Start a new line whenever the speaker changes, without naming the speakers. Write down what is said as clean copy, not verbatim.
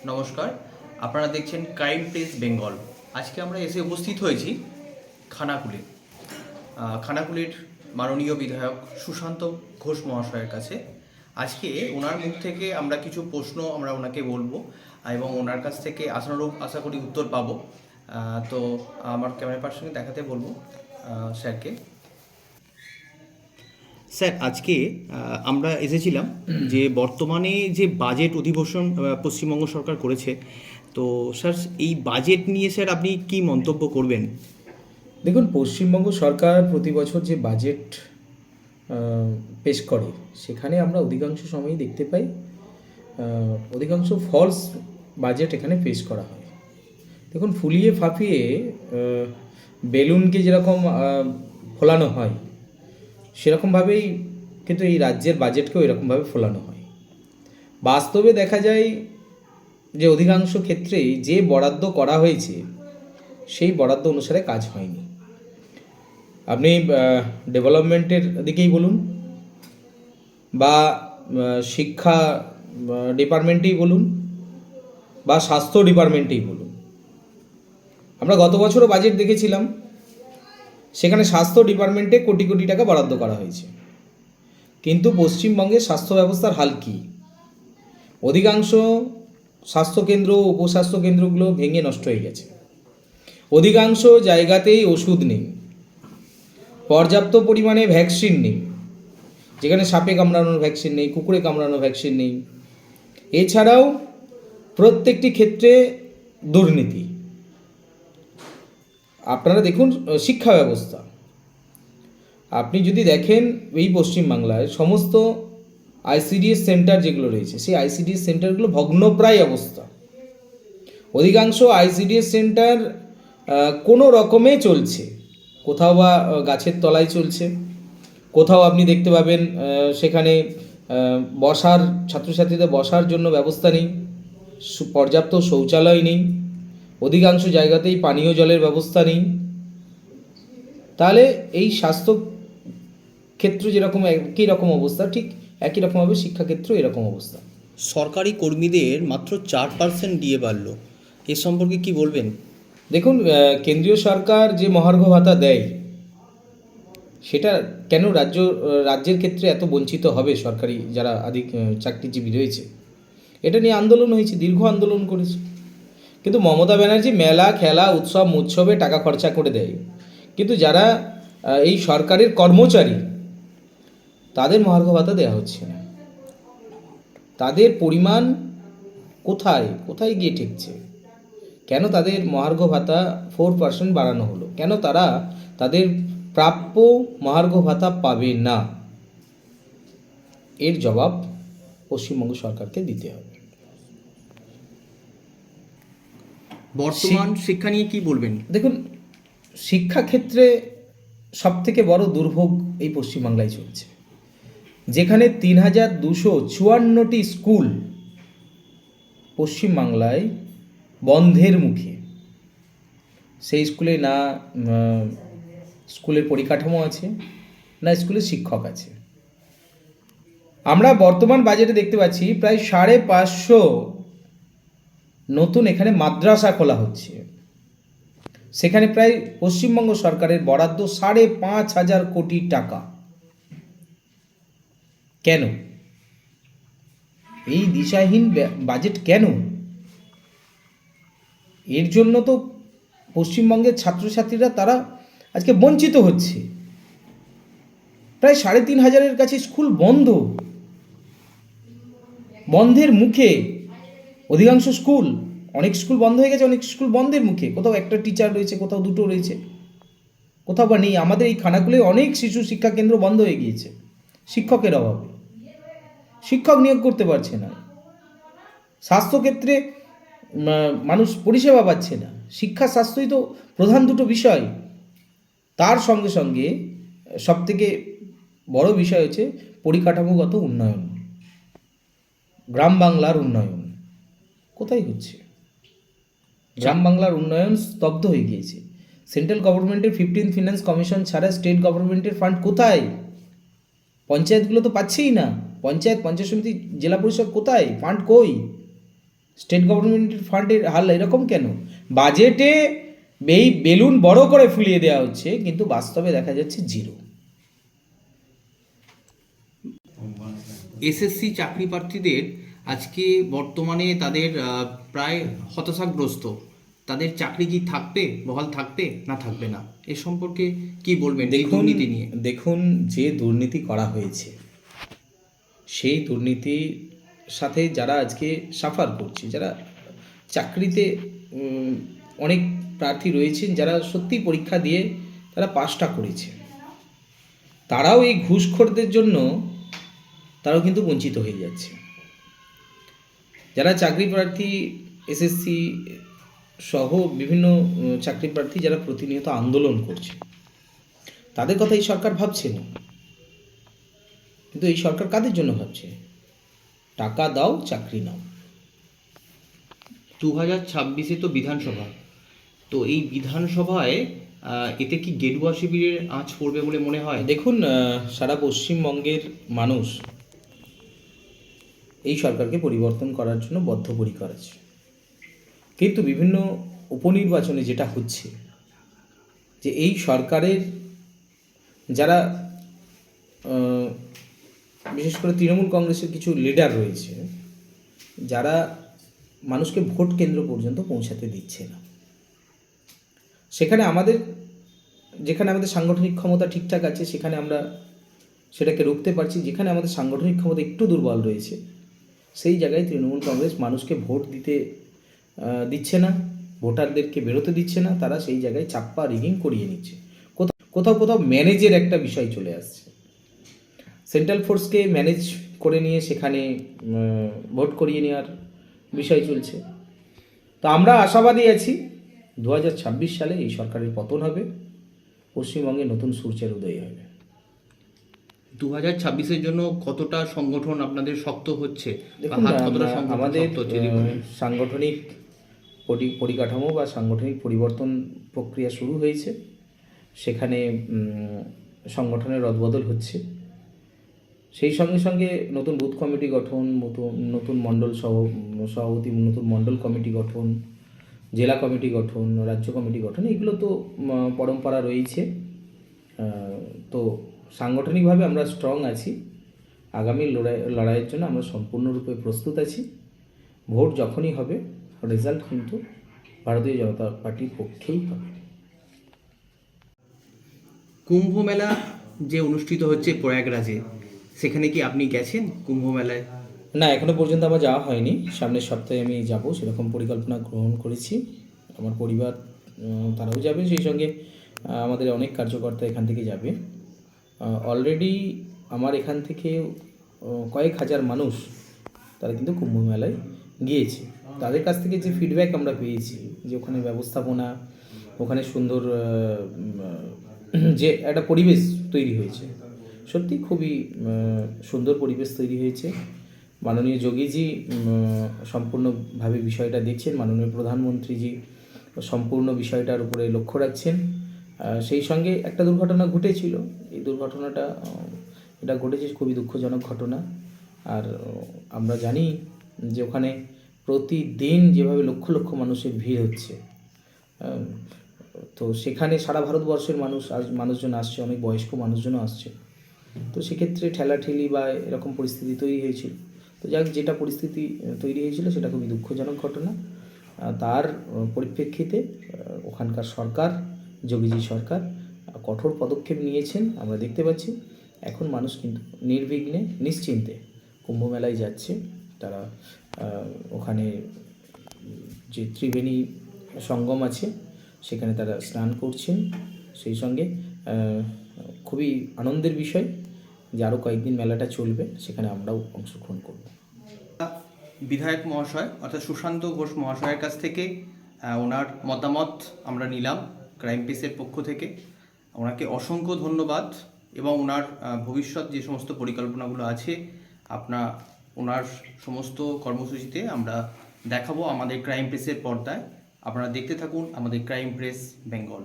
নমস্কার, আপনারা দেখছেন ক্রাইম প্রেস বেঙ্গল। আজকে আমরা এসে উপস্থিত হয়েছি খানাকুলে। খানাকুলের মাননীয় বিধায়ক সুশান্ত ঘোষ মহাশয়ের কাছে। আজকে ওনার মুখ থেকে আমরা কিছু প্রশ্ন ওনাকে বলবো এবং ওনার কাছ থেকে আশানুরূপ আশা করি উত্তর পাবো। তো আমার ক্যামেরা পার্সনকে দেখাতে বলবো স্যারকে। স্যার, আজকে আমরা এসেছিলাম যে বর্তমানে যে বাজেট অধিবেশন পশ্চিমবঙ্গ সরকার করেছে, তো স্যার এই বাজেট নিয়ে স্যার আপনি কি মন্তব্য করবেন?
দেখুন, পশ্চিমবঙ্গ সরকার প্রতি বছর যে বাজেট পেশ করে সেখানে আমরা অধিকাংশ সময়ই দেখতে পাই অধিকাংশ ফলস বাজেট এখানে পেশ করা হয়। দেখুন, ফুলিয়ে ফাঁপিয়ে বেলুনকে যেরকম ফোলানো হয় সেরকমভাবেই কিন্তু এই রাজ্যের বাজেটকেও এরকমভাবে ফোলানো হয়। বাস্তবে দেখা যায় যে অধিকাংশ ক্ষেত্রেই যে বরাদ্দ করা হয়েছে সেই বরাদ্দ অনুসারে কাজ হয়নি। আপনি ডেভেলপমেন্টের দিকেই বলুন বা শিক্ষা ডিপার্টমেন্টেই বলুন বা স্বাস্থ্য ডিপার্টমেন্টেই বলুন। আমরা গত বছরও বাজেট দেখেছিলাম, সেখানে স্বাস্থ্য ডিপার্টমেন্টে কোটি কোটি টাকা বরাদ্দ করা হয়েছে, কিন্তু পশ্চিমবঙ্গের স্বাস্থ্য ব্যবস্থার হাল কী? অধিকাংশ স্বাস্থ্যকেন্দ্র উপস্বাস্থ্য কেন্দ্রগুলো ভেঙে নষ্ট হয়ে গেছে। অধিকাংশ জায়গাতেই ওষুধ নেই, পর্যাপ্ত পরিমাণে ভ্যাকসিন নেই, যেখানে সাপে কামড়ানোর ভ্যাকসিন নেই, কুকুরে কামড়ানোর ভ্যাকসিন নেই। এছাড়াও প্রত্যেকটি ক্ষেত্রে দুর্নীতি। আপনারা দেখুন শিক্ষা ব্যবস্থা, আপনি যদি দেখেন এই পশ্চিমবাংলায় সমস্ত আইসিডিএস সেন্টার যেগুলো রয়েছে সেই আইসিডিএস সেন্টারগুলো ভগ্নপ্রায় অবস্থা। অধিকাংশ আইসিডিএস সেন্টার কোনো রকমে চলছে, কোথাও বা গাছের তলায় চলছে, কোথাও আপনি দেখতে পাবেন সেখানে বসার ছাত্রছাত্রীদের বসার জন্য ব্যবস্থা নেই, পর্যাপ্ত শৌচালয় নেই, অধিকাংশ জায়গাতেই পানীয় জলের ব্যবস্থা নেই। তাহলে এই স্বাস্থ্য ক্ষেত্র যেরকম একই রকম অবস্থা, ঠিক একই রকমভাবে শিক্ষাক্ষেত্র এরকম অবস্থা।
সরকারি কর্মীদের মাত্র 4% দিয়ে বাড়ল, এ সম্পর্কে কি বলবেন?
দেখুন, কেন্দ্রীয় সরকার যে মহার্ঘ ভাতা দেয় সেটা কেন রাজ্যের ক্ষেত্রে এত বঞ্চিত হবে সরকারি যারা চাকরিজীবী রয়েছে? এটা নিয়ে আন্দোলন হয়েছে, দীর্ঘ আন্দোলন করেছে, কিন্তু মমতা ব্যানার্জি মেলা খেলা উৎসবে টাকা খরচা করে দেয়, কিন্তু যারা এই সরকারের কর্মচারী তাদের মহার্ঘ ভাতা দেওয়া হচ্ছে না। তাদের পরিমাণ কোথায় কোথায় গিয়ে ঠেকছে? কেন তাদের মহার্ঘ ভাতা 4% বাড়ানো হলো? কেন তারা তাদের প্রাপ্য মহার্ঘ ভাতা পাবে না? এর জবাব পশ্চিমবঙ্গ সরকারকে দিতে হবে।
বর্তমান শিক্ষা নিয়ে কি বলবেন?
দেখুন, শিক্ষাক্ষেত্রে সবথেকে বড় দুর্ভোগ এই পশ্চিমবাংলায় চলছে, যেখানে 3254টি স্কুল পশ্চিমবাংলায় বন্ধের মুখে। সেই স্কুলে না স্কুলের পরিকাঠামো আছে, না স্কুলে শিক্ষক আছে। আমরা বর্তমান বাজেটে দেখতে পাচ্ছি প্রায় 550 নতুন এখানে মাদ্রাসা খোলা হচ্ছে, সেখানে প্রায় পশ্চিমবঙ্গ সরকারের বরাদ্দ 5,500 কোটি টাকা। কেন এই দিশাহীন বাজেট? কেন? এর জন্য তো পশ্চিমবঙ্গের ছাত্রছাত্রীরা তারা আজকে বঞ্চিত হচ্ছে। প্রায় 3,500-এর কাছে স্কুল বন্ধ, বন্ধের মুখে অধিকাংশ স্কুল। অনেক স্কুল বন্ধ হয়ে গেছে, অনেক স্কুল বন্ধের মুখে। কোথাও একটা টিচার রয়েছে, কোথাও দুটো রয়েছে, কোথাও বা নেই। আমাদের এই খানাকুলে অনেক শিশু শিক্ষা কেন্দ্র বন্ধ হয়ে গিয়েছে শিক্ষকের অভাবে, শিক্ষক নিয়োগ করতে পারছে না। স্বাস্থ্যক্ষেত্রে মানুষ পরিষেবা পাচ্ছে না। শিক্ষা স্বাস্থ্যই তো প্রধান দুটো বিষয়। তার সঙ্গে সঙ্গে সবথেকে বড় বিষয় হচ্ছে পরিকাঠামোগত উন্নয়ন, গ্রাম বাংলার উন্নয়ন। কোথায় হচ্ছে? গ্রাম বাংলার উন্নয়ন স্তব্ধ হয়ে গিয়েছে। সেন্ট্রাল গভর্নমেন্টের 15th ফিনান্স কমিশন ছাড়া স্টেট গভর্নমেন্টের ফান্ড কোথায়? পঞ্চায়েতগুলো তো পাচ্ছেই না। পঞ্চায়েত সমিতি, জেলা পরিষদ কোথায়? ফান্ড কই? স্টেট গভর্নমেন্টের ফান্ডের হাল এরকম কেন? বাজেটে এই বেলুন বড় করে ফুলিয়ে দেওয়া হচ্ছে, কিন্তু বাস্তবে দেখা যাচ্ছে জিরো।
এসএসসি চাকরি প্রার্থীদের আজকে বর্তমানে তাদের প্রায় হতাশাগ্রস্ত। তাদের চাকরি কি থাকবে, বহাল থাকবে না থাকবে না, এ সম্পর্কে কি বলবেন এই দুর্নীতি নিয়ে?
দেখুন, যে দুর্নীতি করা হয়েছে সেই দুর্নীতির সাথে যারা আজকে সাফার করছে, যারা চাকরিতে অনেক প্রার্থী রয়েছেন যারা সত্যি পরীক্ষা দিয়ে তারা পাসটা করেছে, তারাও এই ঘুষখোরদের জন্য তারাও কিন্তু বঞ্চিত হয়ে যাচ্ছে। যারা চাকরি প্রার্থী, এসএসসি সহ বিভিন্ন চাকরি প্রার্থী যারা প্রতিনিয়ত আন্দোলন করছে, তাদের কথা এই সরকার ভাবছে না। কিন্তু এই সরকার কাদের জন্য ভাবছে? টাকা দাও, চাকরি নাও।
2026-এ তো বিধানসভা, তো এই বিধানসভায় এতে কি গেরুয়া শিবিরের আঁচ পড়বে বলে মনে হয়?
দেখুন, সারা পশ্চিমবঙ্গের মানুষ এই সরকারকে পরিবর্তন করার জন্য বদ্ধপরিকর আছে, কিন্তু বিভিন্ন উপনির্বাচনে যেটা হচ্ছে যে এই সরকারের যারা বিশেষ করে তৃণমূল কংগ্রেসের কিছু লিডার রয়েছে, যারা মানুষকে ভোট কেন্দ্র পর্যন্ত পৌঁছাতে দিচ্ছে না। যেখানে আমাদের সাংগঠনিক ক্ষমতা ঠিকঠাক আছে সেখানে আমরা সেটাকে রুখতে পারছি, যেখানে আমাদের সাংগঠনিক ক্ষমতা একটু দুর্বল রয়েছে সেই জায়গায় তৃণমূল কংগ্রেস মানুষকে ভোট দিচ্ছে না, ভোটারদেরকে বেরোতে দিচ্ছে না, তারা সেই জায়গায় চাপ্পা রিগিং করিয়ে নিচ্ছে। কোথাও কোথাও ম্যানেজের একটা বিষয় চলে আসছে, সেন্ট্রাল ফোর্সকে ম্যানেজ করে নিয়ে সেখানে ভোট করিয়ে নেওয়ার বিষয় চলছে। তো আমরা আশাবাদী আছি 2026 সালে এই সরকারের পতন হবে, পশ্চিমবঙ্গে নতুন সূর্যের উদয় হবে।
2026-এর জন্য কতটা সংগঠন আপনাদের শক্ত হচ্ছে?
দেখুন, আমাদের সাংগঠনিক পরিকাঠামো বা সাংগঠনিক পরিবর্তন প্রক্রিয়া শুরু হয়েছে, সেখানে সংগঠনের রদবদল হচ্ছে। সেই সঙ্গে সঙ্গে নতুন বুথ কমিটি গঠন, নতুন মণ্ডল সভাপতি, নতুন মণ্ডল কমিটি গঠন, জেলা কমিটি গঠন, রাজ্য কমিটি গঠন, এগুলো তো পরম্পরা রয়েছে। তো সাংগঠনিকভাবে আমরা স্ট্রং আছি, আগামী লড়াইয়ের জন্য আমরা সম্পূর্ণরূপে প্রস্তুত আছি। ভোট যখনই হবে রেজাল্ট কিন্তু ভারতীয় জনতা পার্টির পক্ষেই হবে।
কুম্ভ মেলা যে অনুষ্ঠিত হচ্ছে প্রয়াগরাজে, সেখানে কি আপনি গেছেন কুম্ভ মেলায়?
না, এখনো পর্যন্ত আমার যাওয়া হয়নি, সামনের সপ্তাহে আমি যাব সেরকম পরিকল্পনা গ্রহণ করেছি। আমার পরিবার তারাও যাবে, সেই সঙ্গে আমাদের অনেক কার্যকর্তা এখান থেকে যাবে। অলরেডি আমার এখান থেকে কয়েক হাজার মানুষ তারা কিন্তু কুম্ভ মেলায় গিয়েছে। তাদের কাছ থেকে যে ফিডব্যাক আমরা পেয়েছি, যে ওখানে ব্যবস্থাপনা, ওখানে সুন্দর যে একটা পরিবেশ তৈরি হয়েছে, সত্যি খুবই সুন্দর পরিবেশ তৈরি হয়েছে। মাননীয় যোগীজি সম্পূর্ণভাবে বিষয়টা দেখছেন, মাননীয় প্রধানমন্ত্রীজি সম্পূর্ণ বিষয়টার উপরে লক্ষ্য রাখছেন। সেই সঙ্গে একটা দুর্ঘটনা ঘটেছিল, এই দুর্ঘটনাটা এটা ঘটেছে খুবই দুঃখজনক ঘটনা। আর আমরা জানি যে ওখানে প্রতিদিন যেভাবে লক্ষ লক্ষ মানুষের ভিড় হচ্ছে, তো সেখানে সারা ভারতবর্ষের মানুষজন আসছে, অনেক বয়স্ক মানুষজনও আসছে। তো সেক্ষেত্রে ঠেলাঠেলি বা এরকম পরিস্থিতি তৈরি হয়েছিল। তো যাক, যেটা পরিস্থিতি তৈরি হয়েছিল সেটা খুবই দুঃখজনক ঘটনা। তার পরিপ্রেক্ষিতে ওখানকার সরকার, যোগীজি সরকার কঠোর পদক্ষেপ নিয়েছেন, আমরা দেখতে পাচ্ছি। এখন মানুষ কিন্তু নির্বিঘ্নে নিশ্চিন্তে কুম্ভ মেলায় যাচ্ছে। তারা ওখানে যে ত্রিবেণী সঙ্গম আছে সেখানে তারা স্নান করছেন। সেই সঙ্গে খুবই আনন্দের বিষয় যে আরও কয়েকদিন মেলাটা চলবে, সেখানে আমরাও অংশগ্রহণ করব।
বিধায়ক মহাশয় অর্থাৎ সুশান্ত ঘোষ মহাশয়ের কাছ থেকে ওনার মতামত আমরা নিলাম ক্রাইম পেসের পক্ষ থেকে। ওনাকে অসংখ্য ধন্যবাদ, এবং ওনার ভবিষ্যৎ যে সমস্ত পরিকল্পনাগুলো আছে ওনার সমস্ত কর্মসূচিতে আমরা দেখাবো আমাদের ক্রাইম প্রেসের পর্দায়। আপনারা দেখতে থাকুন আমাদের ক্রাইম প্রেস বেঙ্গল।